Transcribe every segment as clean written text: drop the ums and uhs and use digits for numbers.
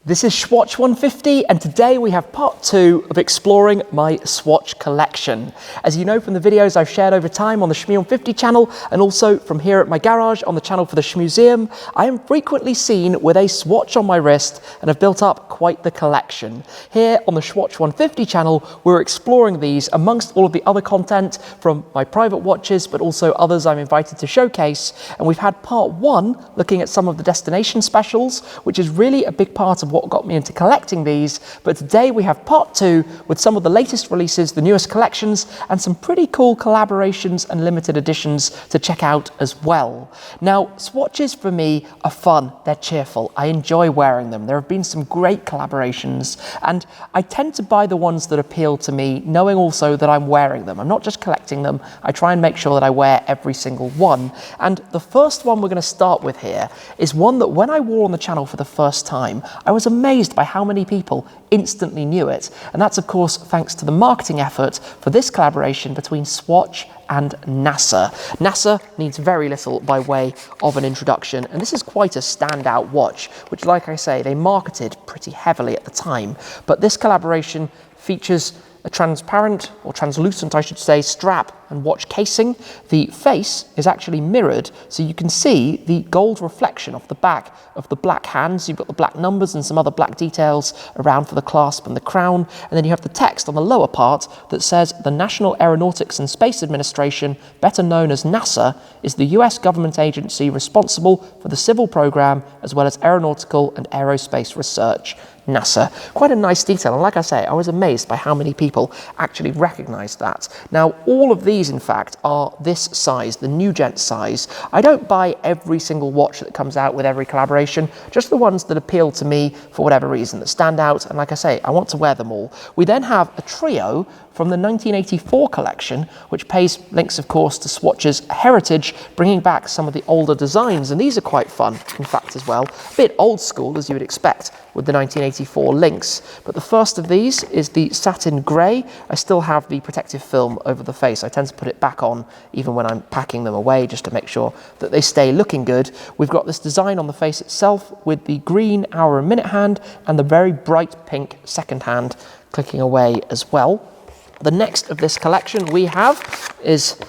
This is Swatch 150, and today we have part 2 of exploring my Swatch collection. As you know from the videos I've shared over time on the Shmee 150 channel, and also from here at my garage on the channel for the Shmuseum, I am frequently seen with a Swatch on my wrist and have built up quite the collection. Here on the Swatch 150 channel, we're exploring these amongst all of the other content from my private watches, but also others I'm invited to showcase. And we've had part 1 looking at some of the destination specials, which is really a big part of what got me into collecting these, but today we have part 2 with some of the latest releases, the newest collections, and some pretty cool collaborations and limited editions to check out as well. Now, swatches for me are fun, they're cheerful, I enjoy wearing them. There have been some great collaborations, and I tend to buy the ones that appeal to me, knowing also that I'm wearing them. I'm not just collecting them, I try and make sure that I wear every single one. And the first one we're going to start with here is one that when I wore on the channel for the first time, I was amazed by how many people instantly knew it. And that's of course thanks to the marketing effort for this collaboration between Swatch and NASA. NASA needs very little by way of an introduction, and this is quite a standout watch, which, like I say, they marketed pretty heavily at the time. But this collaboration features a transparent, or translucent I should say, strap and watch casing. The face is actually mirrored, so you can see the gold reflection off the back of the black hands. You've got the black numbers and some other black details around for the clasp and the crown, and then you have the text on the lower part that says the National Aeronautics and Space Administration, better known as NASA, is the US government agency responsible for the civil program as well as aeronautical and aerospace research. NASA. Quite a nice detail, and like I say, I was amazed by how many people actually recognized that. Now, all of these, in fact, are this size, the new gent size. I don't buy every single watch that comes out with every collaboration, just the ones that appeal to me for whatever reason, that stand out, and like I say, I want to wear them all. We then have a trio from the 1984 collection, which pays links, of course, to Swatch's heritage, bringing back some of the older designs, and these are quite fun, in fact, as well. A bit old school, as you would expect, with the 1984 links. But the first of these is the satin grey. I still have the protective film over the face. I tend to put it back on even when I'm packing them away, just to make sure that they stay looking good. We've got this design on the face itself with the green hour and minute hand and the very bright pink second hand clicking away as well. The next of this collection we have is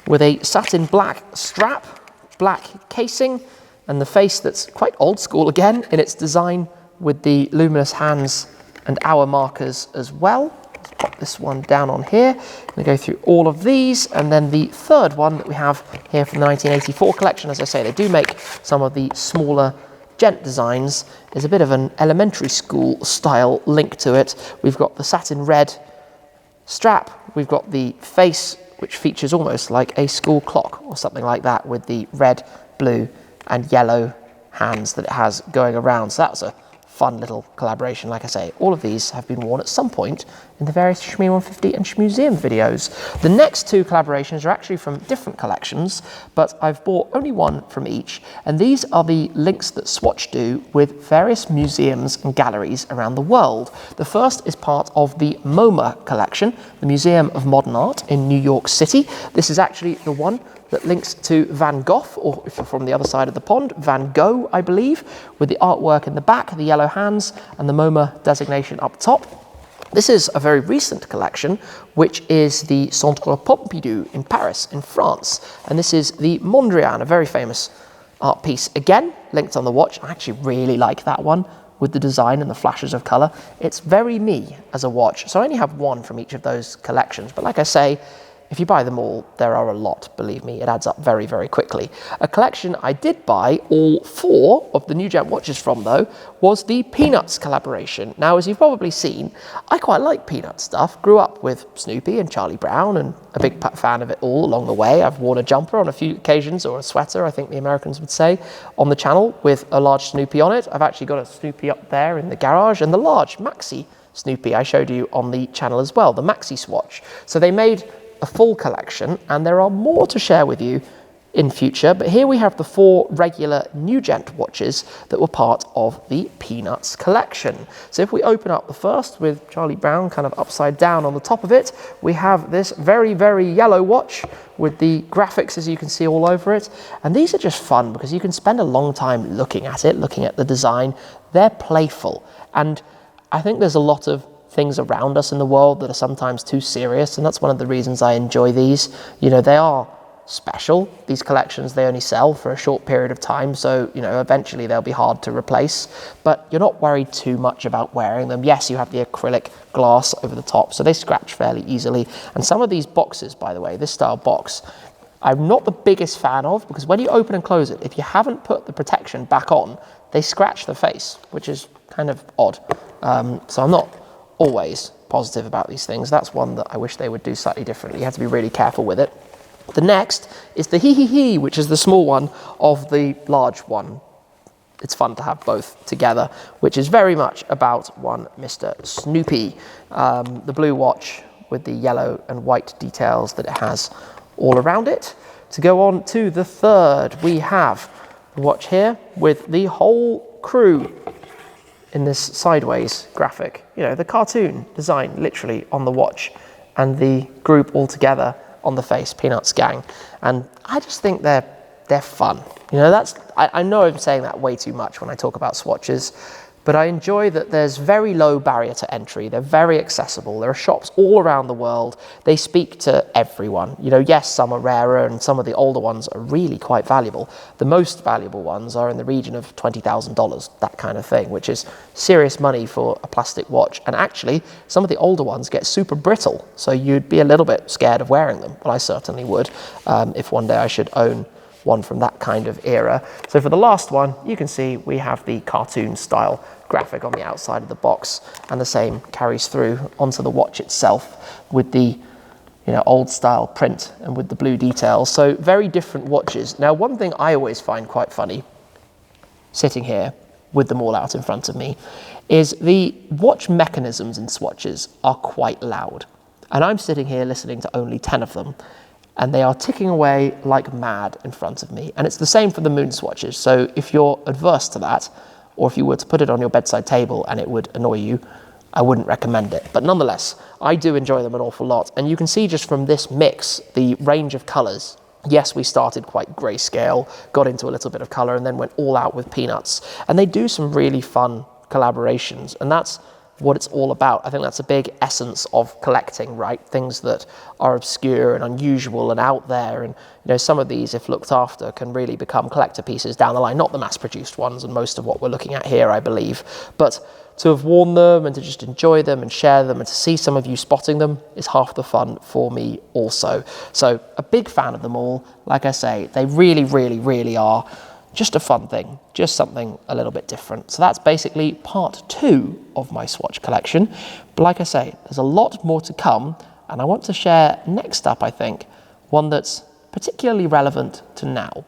with a satin black strap, black casing, and the face that's quite old school again in its design with the luminous hands and hour markers as well. Let's pop this one down on here. I'm going to go through all of these, and then the third one that we have here from the 1984 collection, as I say, they do make some of the smaller gent designs. There's a bit of an elementary school style link to it. We've got the satin red strap, we've got the face, which features almost like a school clock or something like that, with the red, blue and yellow hands that it has going around. So that's a fun little collaboration. Like I say, all of these have been worn at some point in the various Shmee 150 and Shmuseum videos. The next 2 collaborations are actually from different collections, but I've bought only one from each, and these are the links that Swatch do with various museums and galleries around the world. The first is part of the MoMA collection, the Museum of Modern Art in New York City. This is actually the one that links to Van Gogh, or if you're from the other side of the pond, Van Gogh, I believe, with the artwork in the back, the yellow hands, and the MoMA designation up top. This is a very recent collection, which is the Centre Pompidou in Paris, in France. And this is the Mondrian, a very famous art piece, again, linked on the watch. I actually really like that one, with the design and the flashes of colour. It's very me as a watch, so I only have one from each of those collections. But like I say, if you buy them all, there are a lot, believe me, it adds up very, very quickly. A collection I did buy all 4 of the new gent watches from, though, was the Peanuts collaboration. Now, as you've probably seen, I quite like Peanut stuff. Grew up with Snoopy and Charlie Brown, and a big fan of it all along the way. I've worn a jumper on a few occasions, or a sweater, I think the Americans would say, on the channel with a large Snoopy on it. I've actually got a Snoopy up there in the garage, and the large Maxi Snoopy I showed you on the channel as well, the Maxi Swatch. So they made a full collection, and there are more to share with you in future. But here we have the 4 regular Nugent watches that were part of the Peanuts collection. So if we open up the first with Charlie Brown kind of upside down on the top of it, we have this very, very yellow watch with the graphics, as you can see, all over it. And these are just fun because you can spend a long time looking at it, looking at the design. They're playful. And I think there's a lot of things around us in the world that are sometimes too serious, and that's one of the reasons I enjoy these. You know, they are special. These collections, they only sell for a short period of time, so, you know, eventually they'll be hard to replace, but you're not worried too much about wearing them. Yes, you have the acrylic glass over the top, so they scratch fairly easily. And some of these boxes, by the way, this style box, I'm not the biggest fan of, because when you open and close it, if you haven't put the protection back on, they scratch the face, which is kind of odd. So I'm not always positive about these things. That's one that I wish they would do slightly differently. You have to be really careful with it. The next is the Hee Hee Hee, which is the small one of the large one. It's fun to have both together, which is very much about one Mr. Snoopy. The blue watch with the yellow and white details that it has all around it. To go on to the third, we have the watch here with the whole crew in this sideways graphic. You know, the cartoon design literally on the watch and the group all together on the face, Peanuts gang. And I just think they're fun. You know, I know I'm saying that way too much when I talk about swatches, but I enjoy that there's very low barrier to entry. They're very accessible. There are shops all around the world. They speak to everyone. You know, yes, some are rarer and some of the older ones are really quite valuable. The most valuable ones are in the region of $20,000, that kind of thing, which is serious money for a plastic watch. And actually, some of the older ones get super brittle, so you'd be a little bit scared of wearing them. Well, I certainly would, if one day I should own one from that kind of era. So for the last one, you can see we have the cartoon style graphic on the outside of the box, and the same carries through onto the watch itself with the, you know, old style print and with the blue details. So very different watches. Now, one thing I always find quite funny, sitting here with them all out in front of me, is the watch mechanisms in swatches are quite loud. And I'm sitting here listening to only 10 of them, and they are ticking away like mad in front of me. And it's the same for the moon swatches. So if you're adverse to that, or if you were to put it on your bedside table and it would annoy you, I wouldn't recommend it. But nonetheless, I do enjoy them an awful lot. And you can see just from this mix, the range of colors. Yes, we started quite grayscale, got into a little bit of color, and then went all out with Peanuts. And they do some really fun collaborations, and that's what it's all about. I think that's a big essence of collecting, right? Things that are obscure and unusual and out there. And, you know, some of these, if looked after, can really become collector pieces down the line. Not the mass-produced ones, and most of what we're looking at here, I believe. But to have worn them and to just enjoy them and share them and to see some of you spotting them is half the fun for me also. So a big fan of them all. Like I say, they really, really, really are just a fun thing, just something a little bit different. So that's basically part 2 of my Swatch collection. But like I say, there's a lot more to come, and I want to share next up, I think, one that's particularly relevant to now.